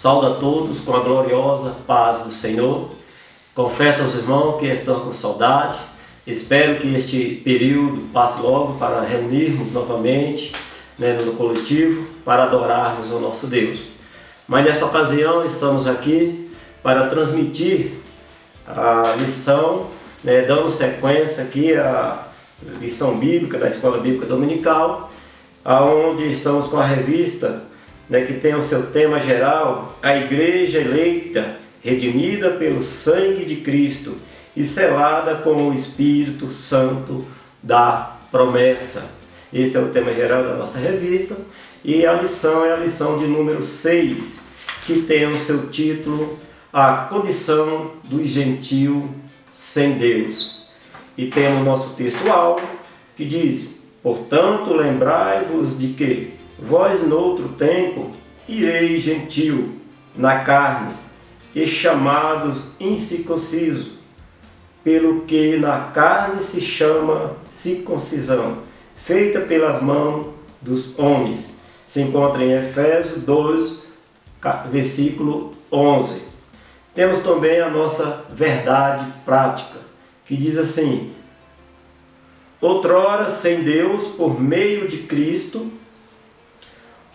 Saúdo a todos com a gloriosa paz do Senhor. Confesso aos irmãos que estão com saudade. Espero que este período passe logo para reunirmos novamente no coletivo para adorarmos o nosso Deus. Mas nesta ocasião estamos aqui para transmitir a lição, dando sequência aqui à lição bíblica da Escola Bíblica Dominical, onde estamos com a revista que tem o seu tema geral, a Igreja Eleita, redimida pelo sangue de Cristo e selada com o Espírito Santo da promessa. Esse é o tema geral da nossa revista e a lição é a lição de número 6, que tem o seu título, A Condição do Gentio sem Deus. E tem o nosso texto-alvo que diz: portanto, lembrai-vos de que vós, noutro tempo, ireis gentio na carne, e chamados incircunciso, pelo que na carne se chama circuncisão, feita pelas mãos dos homens. Se encontra em Efésios 2, versículo 11. Temos também a nossa verdade prática, que diz assim: outrora, sem Deus, por meio de Cristo,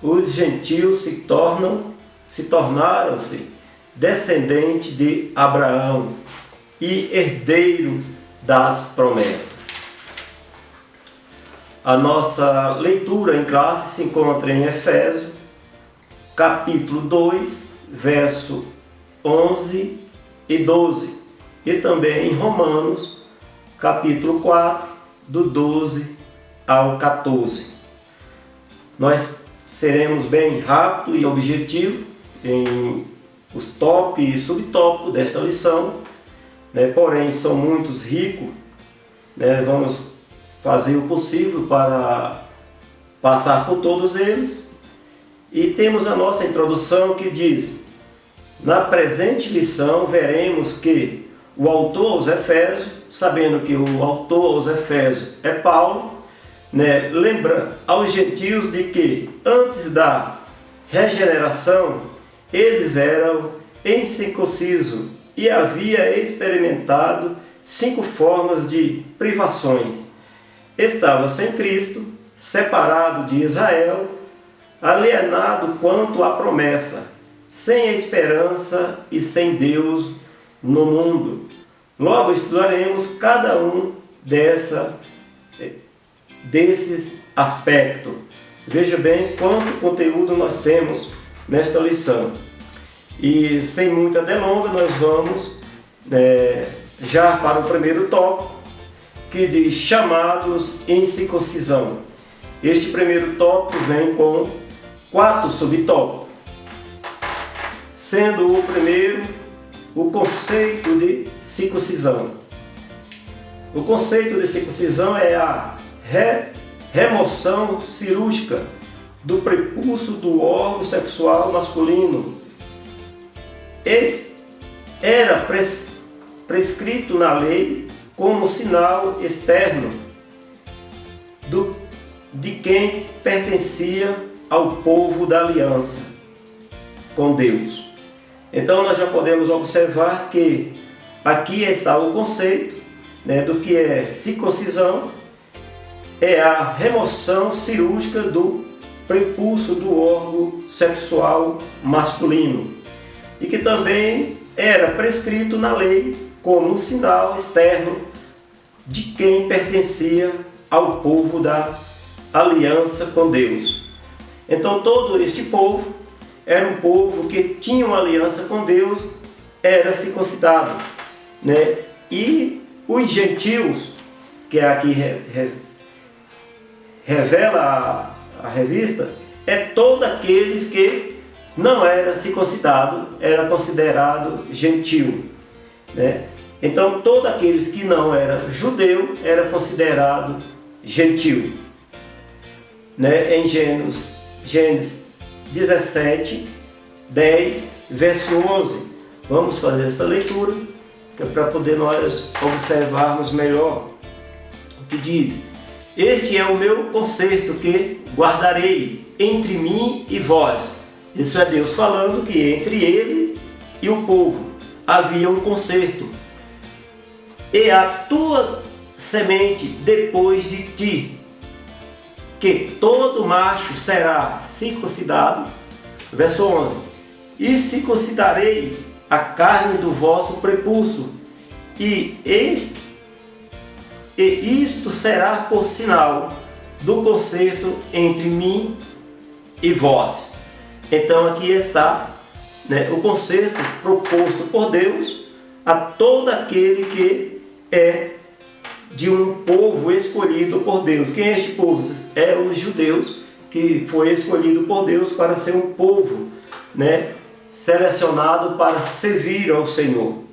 os gentios se tornaram-se descendente de Abraão e herdeiro das promessas. A nossa leitura em classe se encontra em Efésios, capítulo 2, verso 11 e 12, e também em Romanos, capítulo 4, do 12 ao 14. Nós seremos bem rápido e objetivo em os tópicos e subtópicos desta lição, porém são muitos ricos, vamos fazer o possível para passar por todos eles. E temos a nossa introdução que diz: na presente lição veremos que o autor aos Efésios, sabendo que o autor aos Efésios é Paulo, lembra aos gentios de que antes da regeneração eles eram incircuncisos e havia experimentado 5 formas de privações. Estava sem Cristo, separado de Israel, alienado quanto à promessa, sem esperança e sem Deus no mundo. Logo estudaremos cada um desses aspectos. Veja bem quanto conteúdo nós temos nesta lição. E sem muita delonga, nós vamos já para o primeiro tópico, que diz chamados em circuncisão. Este primeiro tópico vem com 4 subtópicos, sendo o primeiro o conceito de circuncisão. O conceito de circuncisão é a remoção cirúrgica do prepúcio do órgão sexual masculino. Era prescrito na lei como sinal externo de quem pertencia ao povo da aliança com Deus. Então nós já podemos observar que aqui está o conceito do que é circuncisão. É a remoção cirúrgica do prepúcio do órgão sexual masculino, e que também era prescrito na lei como um sinal externo de quem pertencia ao povo da aliança com Deus. Então todo este povo era um povo que tinha uma aliança com Deus, era circuncidado, E os gentios, que aqui revela a revista, é todos aqueles que não era circuncidado, era considerado gentio, Então todos aqueles que não era judeu era considerado gentio, Em Gênesis 17, 10, verso 11. Vamos fazer essa leitura, que é para poder nós observarmos melhor o que diz: este é o meu concerto que guardarei entre mim e vós, Isso é Deus falando que entre ele e o povo havia um concerto. E a tua semente depois de ti, que todo macho será circuncidado. Verso 11. E circuncidarei a carne do vosso prepulso, e isto será por sinal do concerto entre mim e vós. Então aqui está, né, o concerto proposto por Deus a todo aquele que é de um povo escolhido por Deus. Quem é este povo? É os judeus, que foi escolhido por Deus para ser um povo, né, selecionado para servir ao Senhor.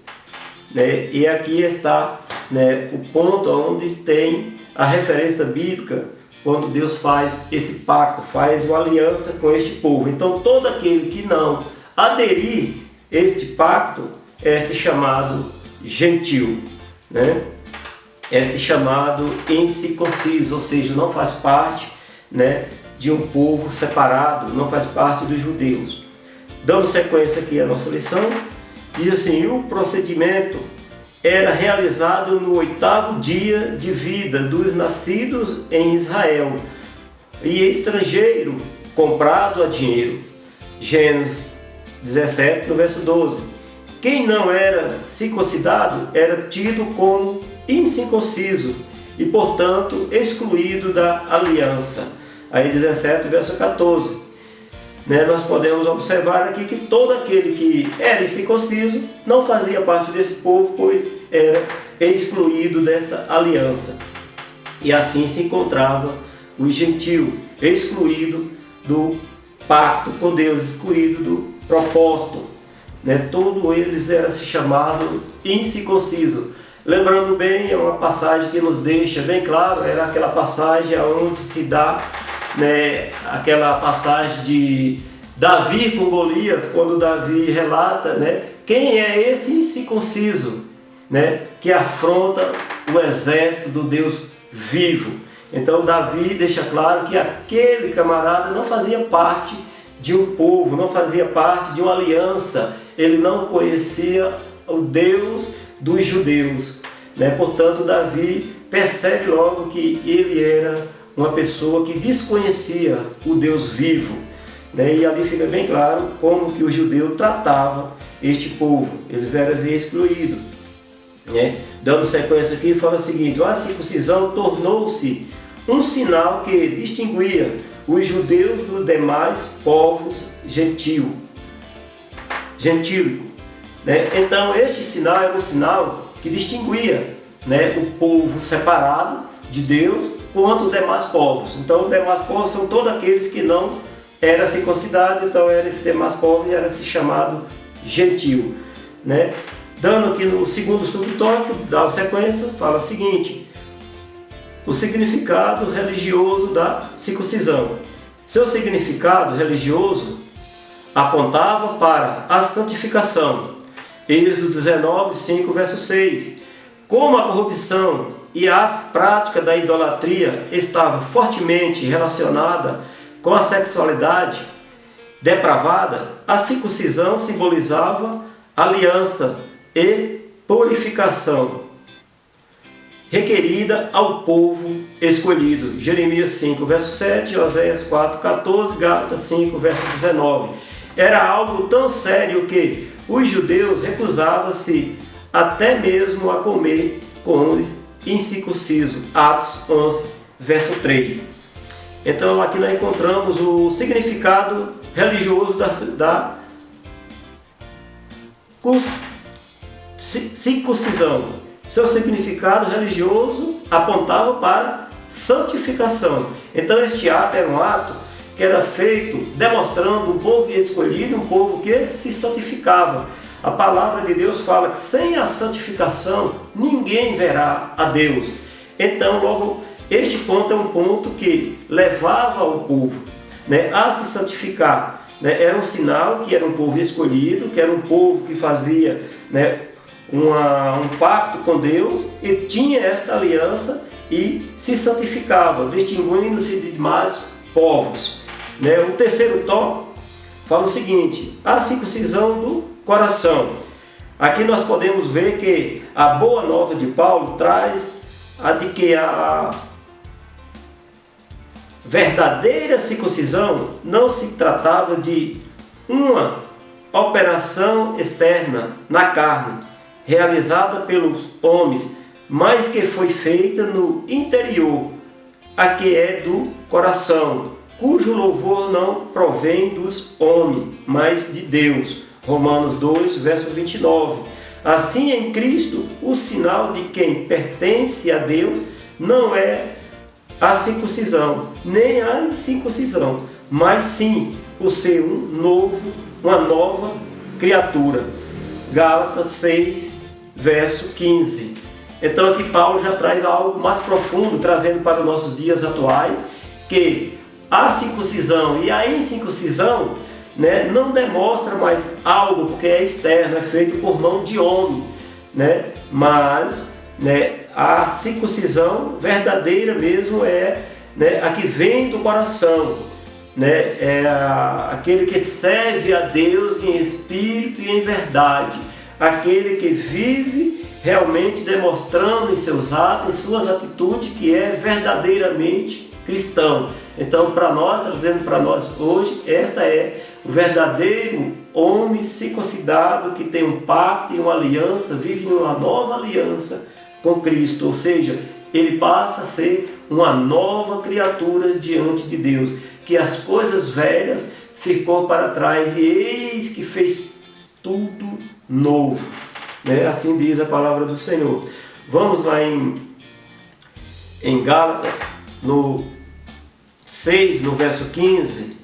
Né? E aqui está, né, o ponto onde tem a referência bíblica, quando Deus faz esse pacto, faz uma aliança com este povo. Então todo aquele que não aderir a este pacto é se chamado gentil, né? É se chamado incircunciso, ou seja, não faz parte, né, de um povo separado, não faz parte dos judeus. Dando sequência aqui à nossa lição, diz assim: o procedimento era realizado no 8º dia de vida dos nascidos em Israel e estrangeiro comprado a dinheiro. Gênesis 17, no verso 12. Quem não era circuncidado era tido como incircunciso e, portanto, excluído da aliança. Aí 17, verso 14. Nós podemos observar aqui que todo aquele que era incircunciso não fazia parte desse povo, pois era excluído desta aliança. E assim se encontrava o gentio, excluído do pacto com Deus, excluído do propósito. Todos eles eram se chamado incircunciso. Lembrando bem, é uma passagem que nos deixa bem claro, era aquela passagem onde se dá, né, aquela passagem de Davi com Golias, quando Davi relata, né, quem é esse incircunciso, né, que afronta o exército do Deus vivo. Então Davi deixa claro que aquele camarada não fazia parte de um povo, não fazia parte de uma aliança, ele não conhecia o Deus dos judeus, né? Portanto, Davi percebe logo que ele era uma pessoa que desconhecia o Deus vivo, né? E ali fica bem claro como que o judeu tratava este povo, eles eram excluídos, né? Dando sequência aqui, fala o seguinte: a circuncisão tornou-se um sinal que distinguia os judeus dos demais povos gentílicos. Né? Então este sinal era um sinal que distinguia, né, o povo separado de Deus quanto os demais povos. Então os demais povos são todos aqueles que não eram circuncidados, então eram esses demais povos e era se chamado gentil, né? Dando aqui no segundo subtópico, dá sequência, fala o seguinte: o significado religioso da circuncisão. Seu significado religioso apontava para a santificação. Êxodo 19, 5, verso 6. Como a corrupção e a prática da idolatria estava fortemente relacionada com a sexualidade depravada, a circuncisão simbolizava aliança e purificação requerida ao povo escolhido. Jeremias 5, verso 7, Oséias 4, 14, Gálatas 5, verso 19. Era algo tão sério que os judeus recusavam-se até mesmo a comer com os incircuncisos. Atos 11, verso 3. Então aqui nós encontramos o significado religioso da circuncisão. Seu significado religioso apontava para santificação. Então este ato era um ato que era feito demonstrando um povo escolhido, um povo que se santificava. A palavra de Deus fala que sem a santificação ninguém verá a Deus. Então logo este ponto é um ponto que levava o povo, né, a se santificar, né? Era um sinal que era um povo escolhido, que era um povo que fazia, né, um pacto com Deus e tinha esta aliança e se santificava, distinguindo-se de demais povos, né? O terceiro tópico fala o seguinte: a circuncisão do coração. Aqui nós podemos ver que a boa nova de Paulo traz a de que a verdadeira circuncisão não se tratava de uma operação externa na carne, realizada pelos homens, mas que foi feita no interior, a que é do coração, cujo louvor não provém dos homens, mas de Deus. Romanos 2, verso 29. Assim, em Cristo, o sinal de quem pertence a Deus não é a circuncisão, nem a incircuncisão, mas sim o ser uma nova criatura. Gálatas 6, verso 15. Então aqui Paulo já traz algo mais profundo, trazendo para os nossos dias atuais, que a circuncisão e a incircuncisão, né, não demonstra mais algo porque é externo, é feito por mão de homem, né, mas, né, a circuncisão verdadeira mesmo é, né, a que vem do coração, né, é aquele que serve a Deus em espírito e em verdade, aquele que vive realmente demonstrando em seus atos, em suas atitudes, que é verdadeiramente cristão. Então, para nós, trazendo para nós hoje, esta é o verdadeiro homem circuncidado que tem um pacto e uma aliança, vive em uma nova aliança com Cristo, ou seja, ele passa a ser uma nova criatura diante de Deus, que as coisas velhas ficou para trás e eis que fez tudo novo. Assim diz a palavra do Senhor. Vamos lá em Gálatas, no 6, no verso 15.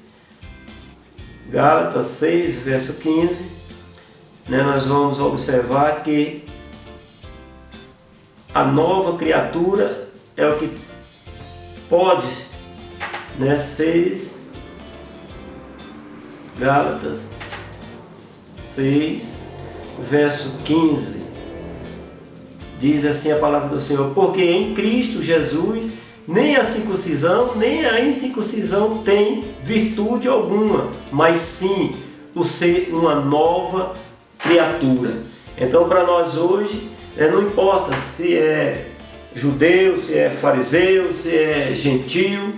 Gálatas 6, verso 15. Nós vamos observar que a nova criatura é o que pode, 6, Gálatas 6, verso 15, diz assim a palavra do Senhor: porque em Cristo Jesus nem a circuncisão nem a incircuncisão tem virtude alguma, mas sim o ser uma nova criatura. Então, para nós hoje, não importa se é judeu, se é fariseu, se é gentio,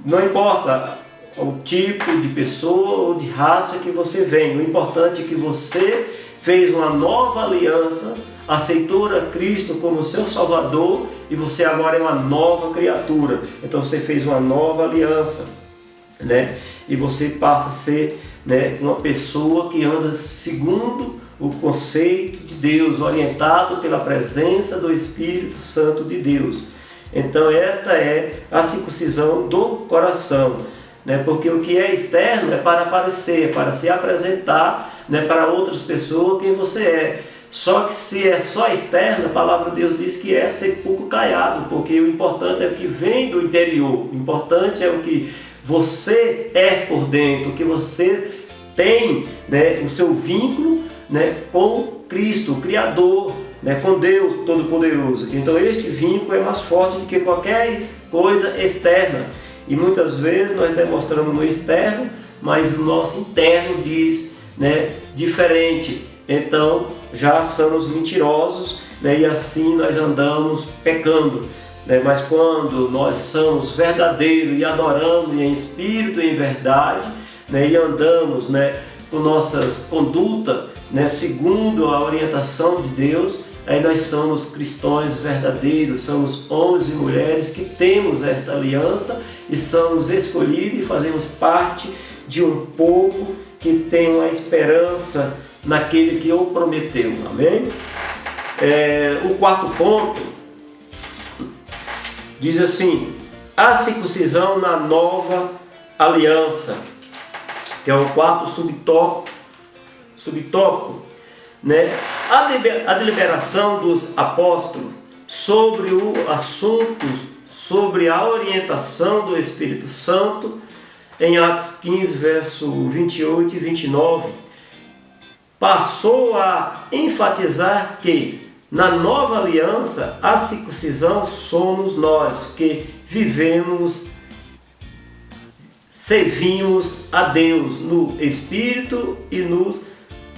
não importa o tipo de pessoa ou de raça que você vem. O importante é que você fez uma nova aliança, aceitou a Cristo como seu Salvador e você agora é uma nova criatura. Então você fez uma nova aliança, e você passa a ser, uma pessoa que anda segundo o conceito de Deus, orientado pela presença do Espírito Santo de Deus. Então esta é a circuncisão do coração. Porque o que é externo é para aparecer, é para se apresentar, para outras pessoas quem você é. Só que se é só externo, a palavra de Deus diz que é sepulcro caiado, porque o importante é o que vem do interior, o importante é o que você é por dentro, o que você tem, o seu vínculo, com Cristo, o Criador, com Deus Todo-Poderoso. Então este vínculo é mais forte do que qualquer coisa externa. E muitas vezes nós demonstramos no externo, mas o nosso interno diz, diferente. Então já somos mentirosos, e assim nós andamos pecando. Mas quando nós somos verdadeiros e adoramos em espírito e em verdade, e andamos, com nossas condutas, segundo a orientação de Deus, aí nós somos cristãos verdadeiros, somos homens e mulheres que temos esta aliança e somos escolhidos e fazemos parte de um povo que tem uma esperança naquele que o prometeu. Amém? O quarto ponto diz assim: a circuncisão na nova aliança, que é o quarto subtópico, a deliberação dos apóstolos sobre o assunto, sobre a orientação do Espírito Santo, em Atos 15, verso 28 e 29, passou a enfatizar que na nova aliança a circuncisão somos nós que vivemos servimos a Deus no Espírito e nos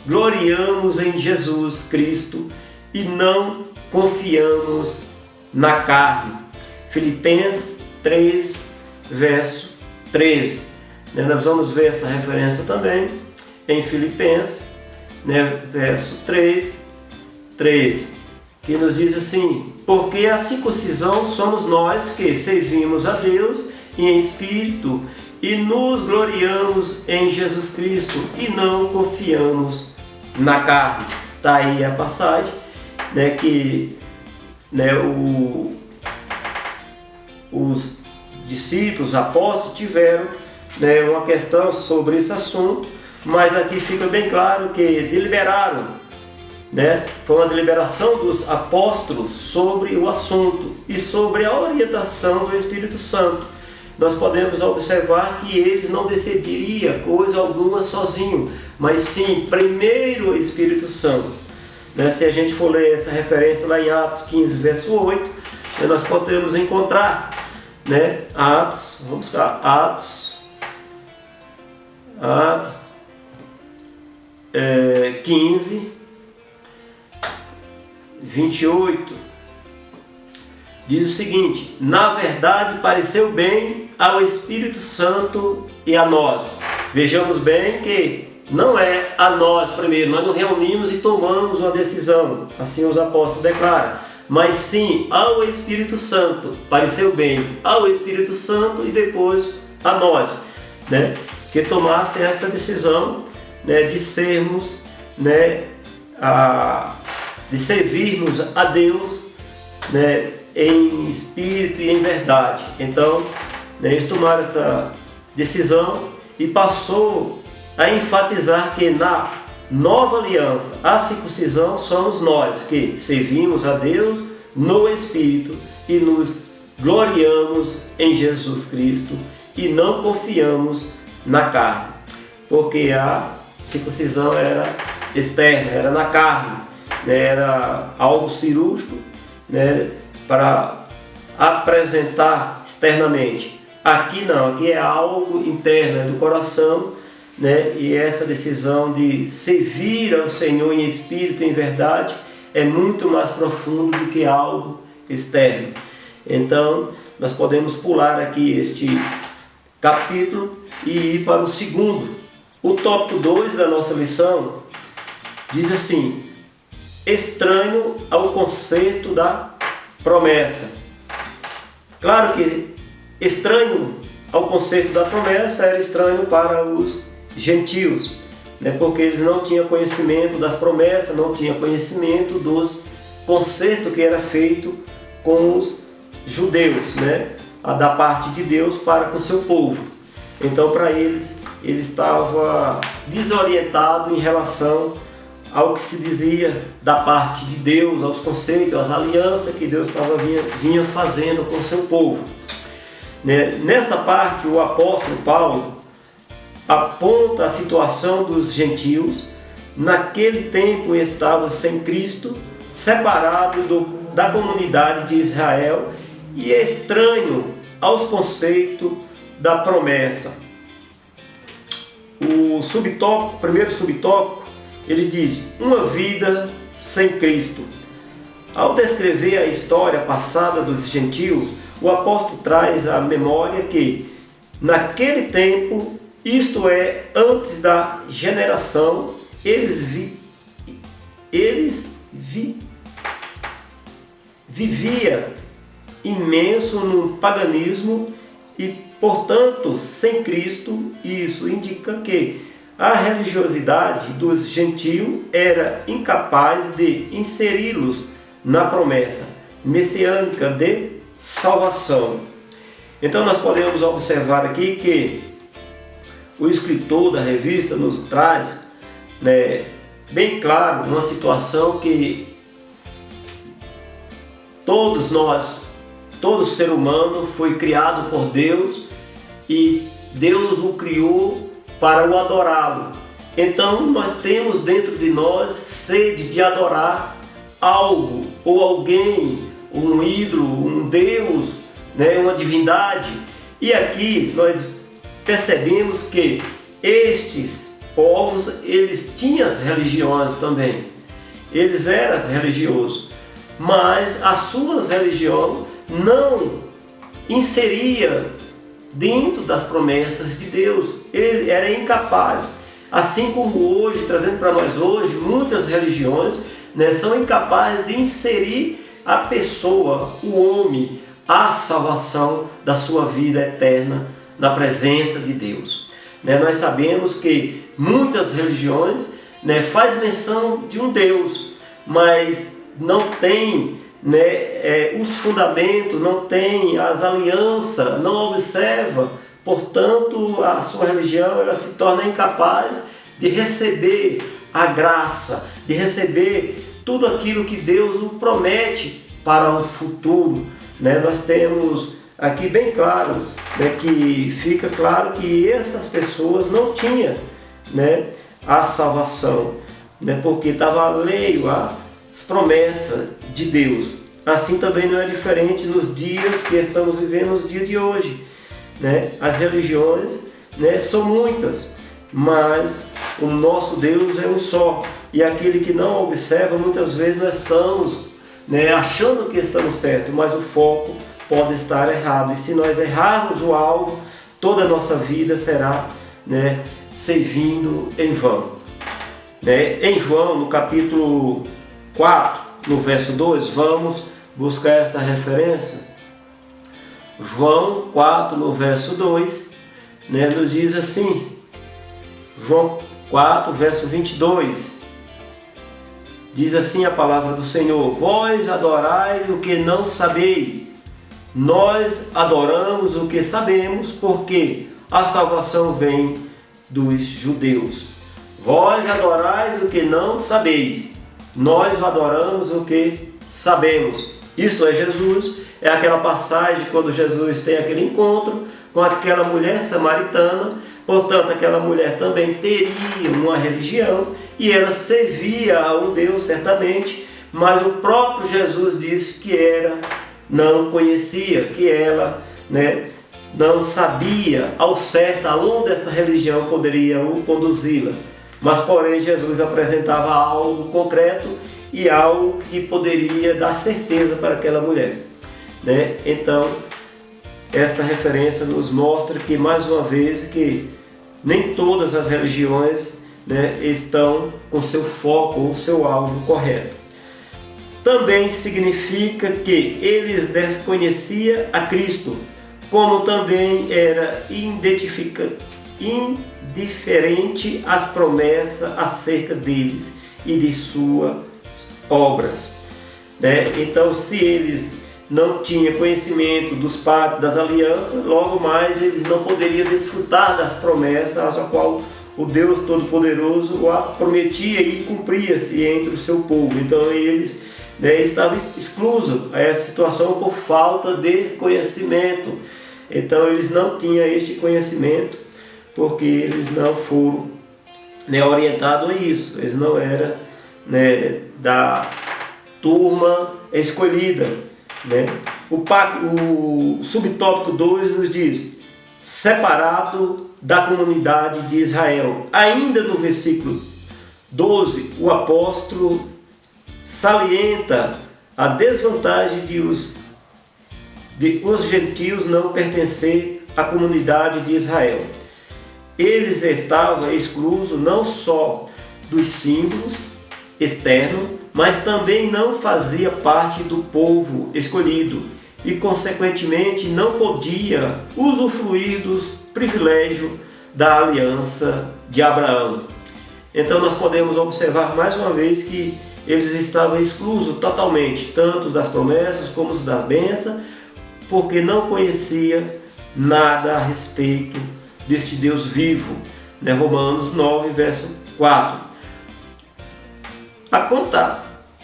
gloriamos em Jesus Cristo e não confiamos na carne. Filipenses 3, verso 13. Nós vamos ver essa referência também em Filipenses, verso 3, que nos diz assim: porque a circuncisão somos nós que servimos a Deus em espírito e nos gloriamos em Jesus Cristo e não confiamos na carne. Está aí a passagem, que os discípulos, os apóstolos tiveram uma questão sobre esse assunto, mas aqui fica bem claro que deliberaram, foi uma deliberação dos apóstolos sobre o assunto e sobre a orientação do Espírito Santo. Nós podemos observar que eles não decidiriam coisa alguma sozinho, mas sim primeiro o Espírito Santo. Se a gente for ler essa referência lá em Atos 15, verso 8, nós podemos encontrar vamos buscar Atos 15, 28, diz o seguinte: na verdade pareceu bem ao Espírito Santo e a nós. Vejamos bem que não é a nós primeiro, nós não reunimos e tomamos uma decisão, assim os apóstolos declaram, mas sim ao Espírito Santo. Pareceu bem ao Espírito Santo e depois a nós, que tomasse esta decisão, de sermos, de servirmos a Deus, em espírito e em verdade. Então, eles tomaram essa decisão e passou a enfatizar que na nova aliança, a circuncisão somos nós que servimos a Deus no Espírito e nos gloriamos em Jesus Cristo e não confiamos na carne, porque a circuncisão era externa, era na carne, era algo cirúrgico, para apresentar externamente. Aqui não, aqui é algo interno, é do coração, e essa decisão de servir ao Senhor em espírito e em verdade é muito mais profundo do que algo externo. Então, nós podemos pular aqui este capítulo e ir para o segundo. O tópico 2 da nossa lição diz assim: estranho ao conceito da promessa. Claro que estranho ao conceito da promessa era estranho para os gentios, porque eles não tinham conhecimento das promessas, não tinham conhecimento dos concertos que era feito com os judeus, da parte de Deus para com seu povo. Então, para eles, ele estava desorientado em relação ao que se dizia da parte de Deus, aos conceitos, às alianças que Deus vinha fazendo com seu povo. Nessa parte, o apóstolo Paulo aponta a situação dos gentios. Naquele tempo estavam sem Cristo, separados da comunidade de Israel e estranho aos conceitos da promessa. O primeiro subtópico, ele diz: uma vida sem Cristo. Ao descrever a história passada dos gentios, o apóstolo traz à memória que, naquele tempo, isto é, antes da geração, eles viviam imenso no paganismo e, portanto, sem Cristo. Isso indica que a religiosidade dos gentios era incapaz de inseri-los na promessa messiânica de salvação. Então nós podemos observar aqui que o escritor da revista nos traz, bem claro, uma situação que todos nós, todo ser humano foi criado por Deus e Deus o criou para o adorá-lo. Então nós temos dentro de nós sede de adorar algo ou alguém, um ídolo, um Deus, uma divindade. E aqui nós percebemos que estes povos, eles tinham as religiões também. Eles eram religiosos, mas as suas religiões não inseria dentro das promessas de Deus. Ele era incapaz. Assim como hoje, trazendo para nós hoje, muitas religiões, né, são incapazes de inserir a pessoa, o homem, a salvação da sua vida eterna na presença de Deus. Né, nós sabemos que muitas religiões, né, faz menção de um Deus, mas não tem, né, os fundamentos, não tem as alianças, não observa, portanto a sua religião ela se torna incapaz de receber a graça, de receber tudo aquilo que Deus o promete para o futuro. Né? Nós temos aqui bem claro, né, que fica claro que essas pessoas não tinham, né, a salvação, né, porque estava alheio às promessas de Deus. Assim também não é diferente nos dias que estamos vivendo, nos dias de hoje. Né? As religiões, né, são muitas, mas o nosso Deus é um só. E aquele que não observa, muitas vezes nós estamos, né, achando que estamos certos, mas o foco pode estar errado. E se nós errarmos o alvo, toda a nossa vida será, né, servindo em vão. Né? Em João, no capítulo 4, no verso 2, vamos buscar esta referência. João 4, no verso 2, né, nos diz assim, João 4, verso 22, diz assim a palavra do Senhor: vós adorais o que não sabeis, nós adoramos o que sabemos, porque a salvação vem dos judeus. Vós adorais o que não sabeis, nós adoramos o que sabemos. Isto é Jesus. É aquela passagem quando Jesus tem aquele encontro com aquela mulher samaritana. Portanto, aquela mulher também teria uma religião e ela servia a um Deus certamente, mas o próprio Jesus disse que ela não conhecia, que ela, né, não sabia ao certo aonde esta religião poderia o conduzi-la. Mas porém Jesus apresentava algo concreto e algo que poderia dar certeza para aquela mulher. Né? Então, esta referência nos mostra que, mais uma vez, que nem todas as religiões, né, estão com seu foco ou seu alvo correto. Também significa que eles desconheciam a Cristo, como também era indiferente às promessas acerca deles e de suas obras. Né? Então, se eles não tinham conhecimento dos pactos, das alianças, logo mais eles não poderiam desfrutar das promessas a qual o Deus Todo-Poderoso prometia e cumpria-se entre o seu povo. Então eles, né, estavam exclusos a essa situação por falta de conhecimento. Então eles não tinham este conhecimento porque eles não foram, né, orientados a isso. Eles não eram, né, da turma escolhida. Né? O subtópico 2 nos diz: separado da comunidade de Israel. Ainda no versículo 12, o apóstolo salienta a desvantagem de os gentios não pertencer à comunidade de Israel. Eles estavam exclusos não só dos símbolos externos, mas também não fazia parte do povo escolhido e, consequentemente, não podia usufruir dos privilégios da aliança de Abraão. Então nós podemos observar mais uma vez que eles estavam exclusos totalmente, tanto das promessas como das bênçãos, porque não conhecia nada a respeito deste Deus vivo. Né? Romanos 9, verso 4.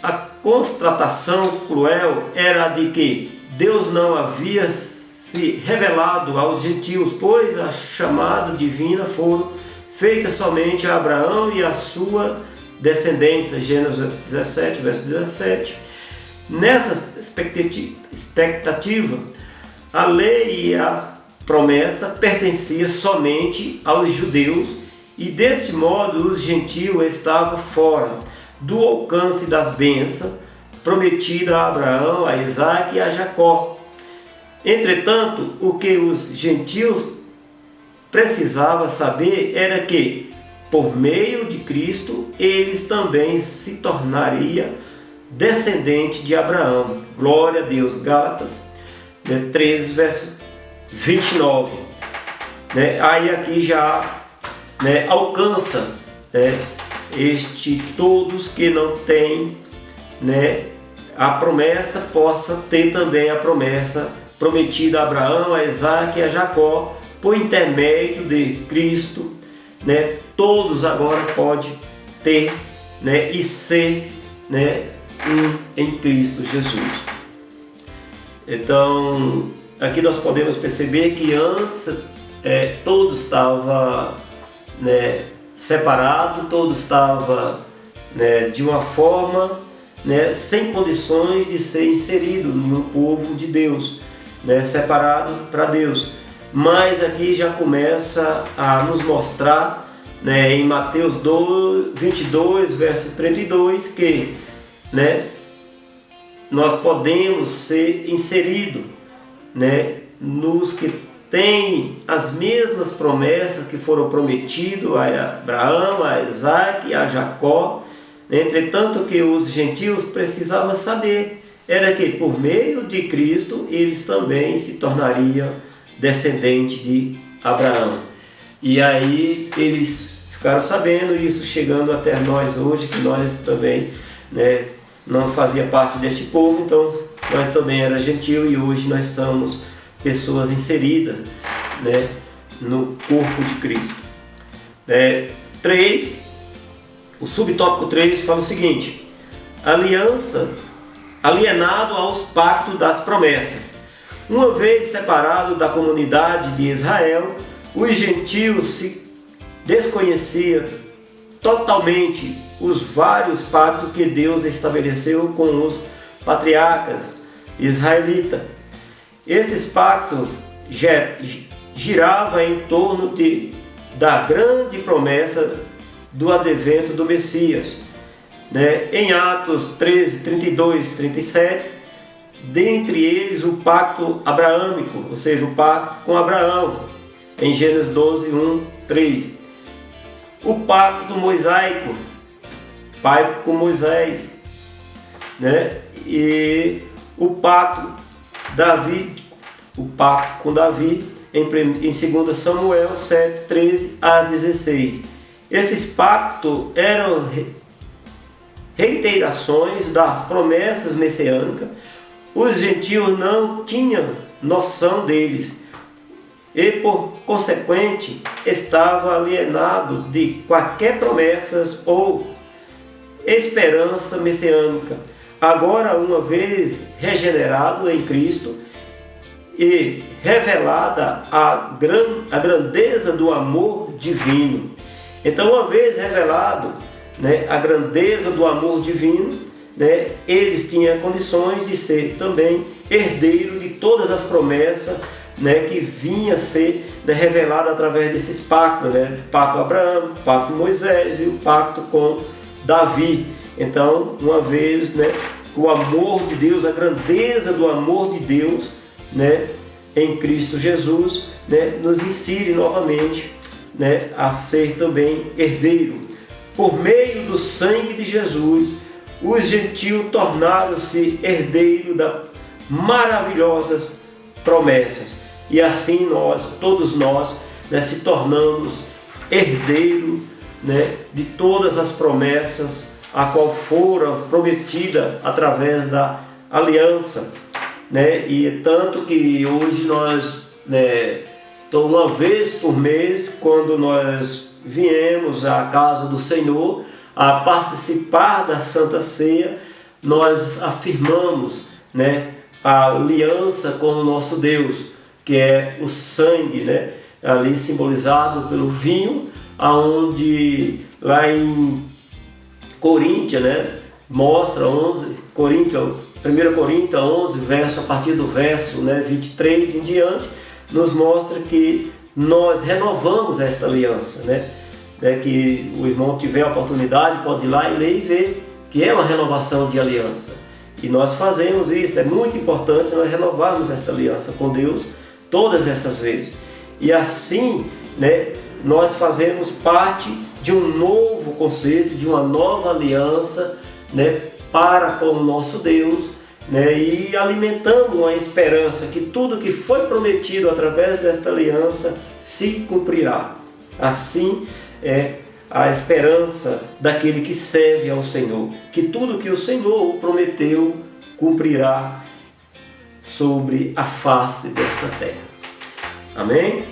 A constatação cruel era de que Deus não havia se revelado aos gentios, pois a chamada divina foram feitas somente a Abraão e a sua descendência. Gênesis 17, verso 17. Nessa expectativa, a lei e as promessa pertencia somente aos judeus e deste modo os gentios estavam fora do alcance das bênçãos prometidas a Abraão, a Isaque e a Jacó. Entretanto, o que os gentios precisavam saber era que, por meio de Cristo, eles também se tornariam descendentes de Abraão. Glória a Deus. Gálatas 13, verso 29. Aí aqui já alcança todos que não têm a promessa, possa ter também a promessa prometida a Abraão, a Isaque e a Jacó, por intermédio de Cristo. Todos agora podem ter e ser em Cristo Jesus. Então, aqui nós podemos perceber que antes todo estava separado, todo estava de uma forma sem condições de ser inserido em um povo de Deus, separado para Deus. Mas aqui já começa a nos mostrar em Mateus 22, verso 32, que nós podemos ser inseridos nos que têm as mesmas promessas que foram prometidas a Abraão, a Isaque e a Jacó. Entretanto, que os gentios precisavam saber era que por meio de Cristo eles também se tornariam descendentes de Abraão. E aí eles ficaram sabendo isso, chegando até nós hoje, que nós também não fazia parte deste povo, então nós também era gentio e hoje nós somos pessoas inseridas no corpo de Cristo. 3, o subtópico 3 fala o seguinte: aliança, alienado aos pactos das promessas. Uma vez separado da comunidade de Israel, os gentios se desconheciam totalmente os vários pactos que Deus estabeleceu com os patriarcas israelitas. Esses pactos giravam em torno da grande promessa do advento do Messias. Em Atos 13, 32, 37, dentre eles o pacto abraâmico, ou seja, o pacto com Abraão, em Gênesis 12, 1, 13. O pacto mosaico, pai com Moisés, e o pacto com Davi em 2 Samuel 7, 13 a 16. Esses pactos eram reiterações das promessas messiânicas. Os gentios não tinham noção deles e, por consequente, estava alienado de qualquer promessas ou esperança messiânica. Agora, uma vez regenerado em Cristo e revelada a grandeza do amor divino. Então, uma vez revelado a grandeza do amor divino, eles tinham condições de ser também herdeiro de todas as promessas que vinha a ser revelada através desses pactos, o pacto com Abraão, o pacto com Moisés e o pacto com Davi. Então, uma vez o amor de Deus, a grandeza do amor de Deus em Cristo Jesus nos insere novamente a ser também herdeiro. Por meio do sangue de Jesus, os gentios tornaram-se herdeiros das maravilhosas promessas. E assim todos nós se tornamos herdeiros de todas as promessas a qual foram prometidas através da aliança. E tanto que hoje nós, uma vez por mês, quando nós viemos à casa do Senhor a participar da Santa Ceia, nós afirmamos a aliança com o nosso Deus, que é o sangue, ali simbolizado pelo vinho, aonde lá em Coríntios, mostra 1 Coríntios 11, a partir do verso 23 em diante, nos mostra que nós renovamos esta aliança, né? Que o irmão tiver a oportunidade, pode ir lá e ler e ver que é uma renovação de aliança. E nós fazemos isso, é muito importante nós renovarmos esta aliança com Deus todas essas vezes. E assim, né, nós fazemos parte de um novo conceito, de uma nova aliança, né, para com o nosso Deus, né, e alimentando uma esperança que tudo que foi prometido através desta aliança se cumprirá. Assim é a esperança daquele que serve ao Senhor, que tudo que o Senhor prometeu cumprirá sobre a face desta terra. Amém?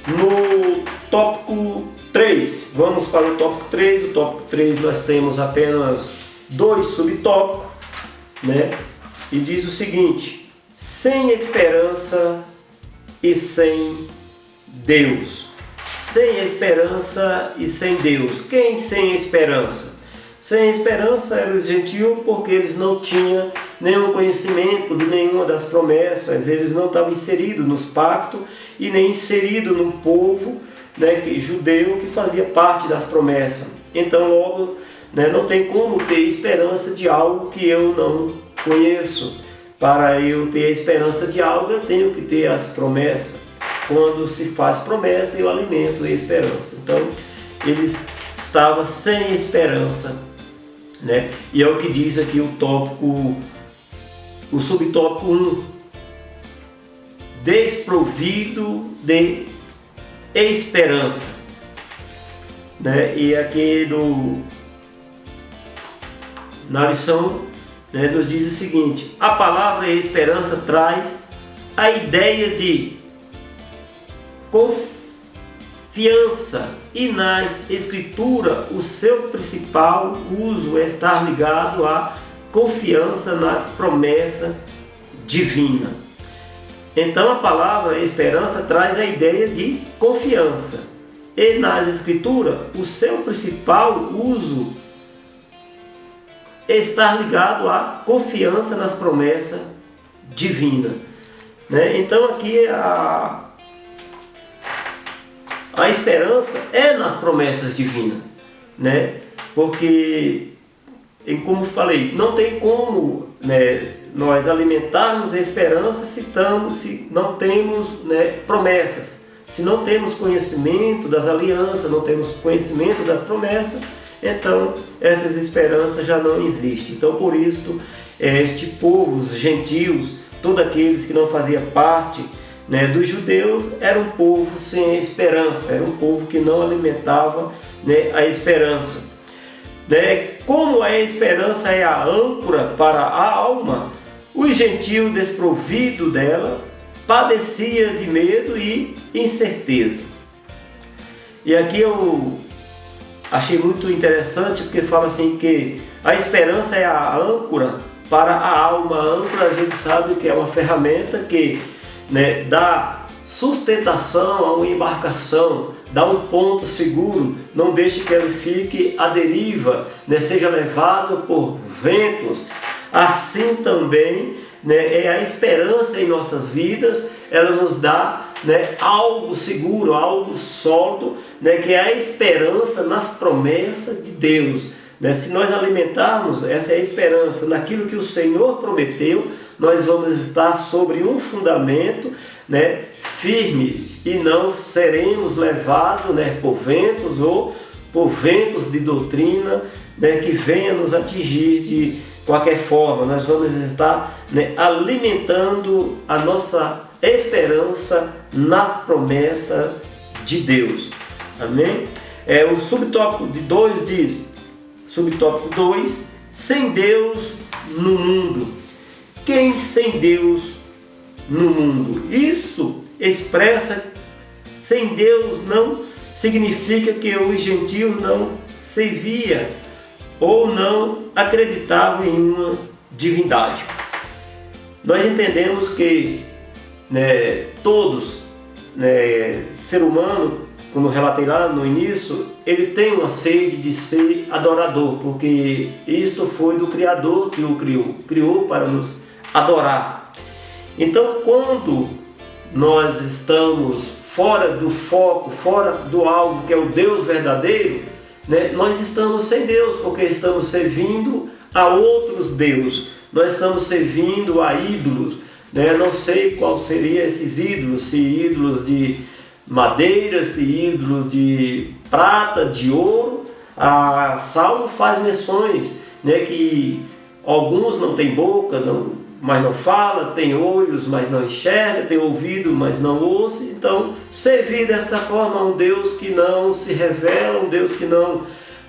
No tópico 3, vamos para o tópico 3. O tópico 3 nós temos apenas 2 subtópicos, né? E diz o seguinte: sem esperança e sem Deus. Sem esperança e sem Deus. Quem sem esperança? Sem esperança eram os gentios, porque eles não tinham nenhum conhecimento de nenhuma das promessas, eles não estavam inseridos nos pactos e nem inseridos no povo, né, judeu que fazia parte das promessas. Então logo, né, não tem como ter esperança de algo que eu não conheço. Para eu ter a esperança de algo, eu tenho que ter as promessas. Quando se faz promessa, eu alimento a esperança. Então, eles estavam sem esperança, né? E é o que diz aqui o subtópico 1. Desprovido de esperança, né? E aqui na lição, né, nos diz o seguinte: a palavra esperança traz a ideia de confiança, e nas escrituras o seu principal uso é estar ligado à confiança nas promessas divinas. Então a palavra esperança traz a ideia de confiança, e nas escrituras o seu principal uso é estar ligado à confiança nas promessas divinas, né? Então aqui a esperança é nas promessas divinas, né? Porque, como falei, não tem como, né, nós alimentarmos a esperança se não temos, né, promessas. Se não temos conhecimento das alianças, não temos conhecimento das promessas, então essas esperanças já não existem. Então por isso, este povo, os gentios, todos aqueles que não faziam parte, né, dos judeus, era um povo sem esperança, era um povo que não alimentava, né, a esperança, né? Como a esperança é a âncora para a alma, os gentios desprovidos dela padecia de medo e incerteza. E aqui eu achei muito interessante, porque fala assim que a esperança é a âncora para a alma. A âncora, a gente sabe que é uma ferramenta que, né, dá sustentação a uma embarcação, dá um ponto seguro, não deixe que ela fique à deriva, né, seja levado por ventos. Assim também, né, é a esperança em nossas vidas, ela nos dá, né, algo seguro, algo sólido, né, que é a esperança nas promessas de Deus, né? Se nós alimentarmos essa esperança naquilo que o Senhor prometeu, nós vamos estar sobre um fundamento, né, firme, e não seremos levados, né, por ventos ou por ventos de doutrina, né, que venha nos atingir de qualquer forma. Nós vamos estar, né, alimentando a nossa esperança nas promessas de Deus. Amém? O subtópico de 2 diz, subtópico 2, sem Deus no mundo. Quem sem Deus no mundo? Isso expressa, sem Deus não significa que os gentios não serviam ou não acreditavam em uma divindade. Nós entendemos que, né, todos, né, ser humano, como relatei lá no início, ele tem uma sede de ser adorador, porque isto foi do Criador que o criou para nos adorar. Então, quando nós estamos fora do foco, fora do alvo que é o Deus verdadeiro, né? Nós estamos sem Deus, porque estamos servindo a outros deuses, nós estamos servindo a ídolos, né? Não sei qual seriam esses ídolos, se ídolos de madeira, se ídolos de prata, de ouro. A Salmo faz menções, né, que alguns não têm boca, mas não fala, tem olhos, mas não enxerga, tem ouvido, mas não ouve. Então, servir desta forma a um Deus que não se revela, um Deus que não,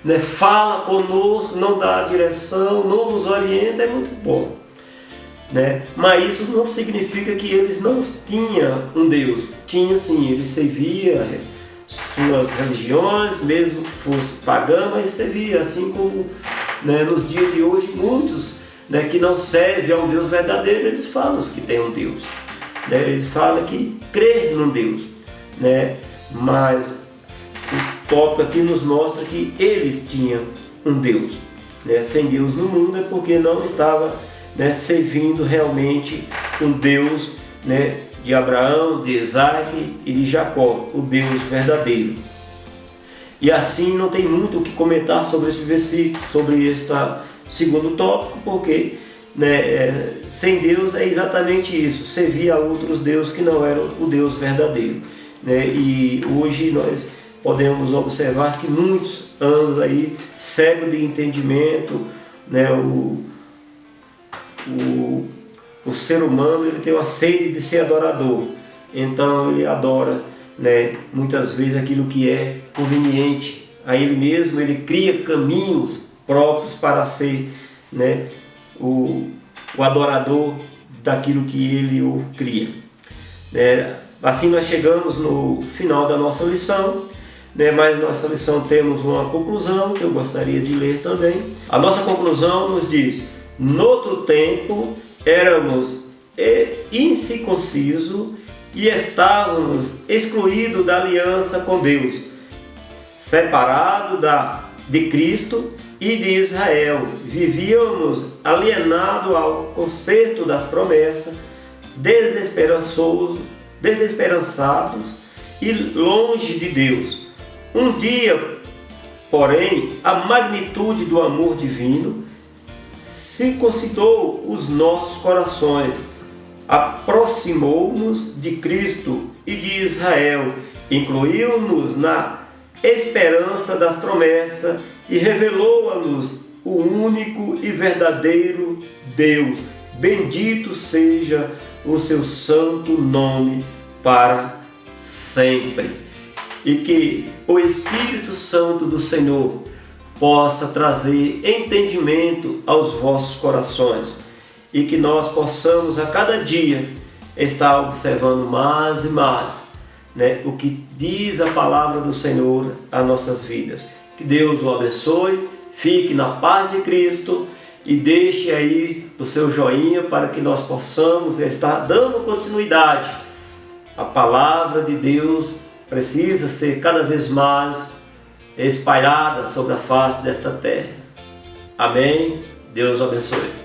né, fala conosco, não dá direção, não nos orienta, é muito bom, né? Mas isso não significa que eles não tinham um Deus. Tinha sim, eles serviam suas religiões, mesmo que fosse pagã, mas servia, assim como, né, nos dias de hoje muitos, né, que não servem a um Deus verdadeiro, eles falam que tem um Deus, né? Eles falam que crê num Deus, né? Mas o tópico aqui nos mostra que eles tinham um Deus, né? Sem Deus no mundo é porque não estava, né, servindo realmente um Deus, né, de Abraão, de Isaac e de Jacó, o Deus verdadeiro. E assim não tem muito o que comentar sobre esse versículo, sobre este segundo tópico, porque, né, sem Deus é exatamente isso, servir a outros deuses que não eram o Deus verdadeiro, né? E hoje nós podemos observar que muitos anos aí cego de entendimento, né, o ser humano ele tem uma sede de ser adorador, então ele adora, né, muitas vezes aquilo que é conveniente a ele mesmo, ele cria caminhos próprios para ser, né, o adorador daquilo que ele o cria, né? Assim nós chegamos no final da nossa lição, né? Mas nossa lição temos uma conclusão que eu gostaria de ler também. A nossa conclusão nos diz: noutro tempo éramos incircuncisos e estávamos excluídos da aliança com Deus, separados de Cristo e de Israel. Vivíamos alienados ao concerto das promessas, desesperançados e longe de Deus. Um dia, porém, a magnitude do amor divino circuncidou os nossos corações, aproximou-nos de Cristo e de Israel, incluiu-nos na esperança das promessas e revelou-nos o único e verdadeiro Deus. Bendito seja o seu santo nome para sempre. E que o Espírito Santo do Senhor possa trazer entendimento aos vossos corações e que nós possamos a cada dia estar observando mais e mais, né, o que diz a palavra do Senhor às nossas vidas. Que Deus o abençoe, fique na paz de Cristo e deixe aí o seu joinha para que nós possamos estar dando continuidade. A palavra de Deus precisa ser cada vez mais espalhada sobre a face desta terra. Amém? Deus o abençoe.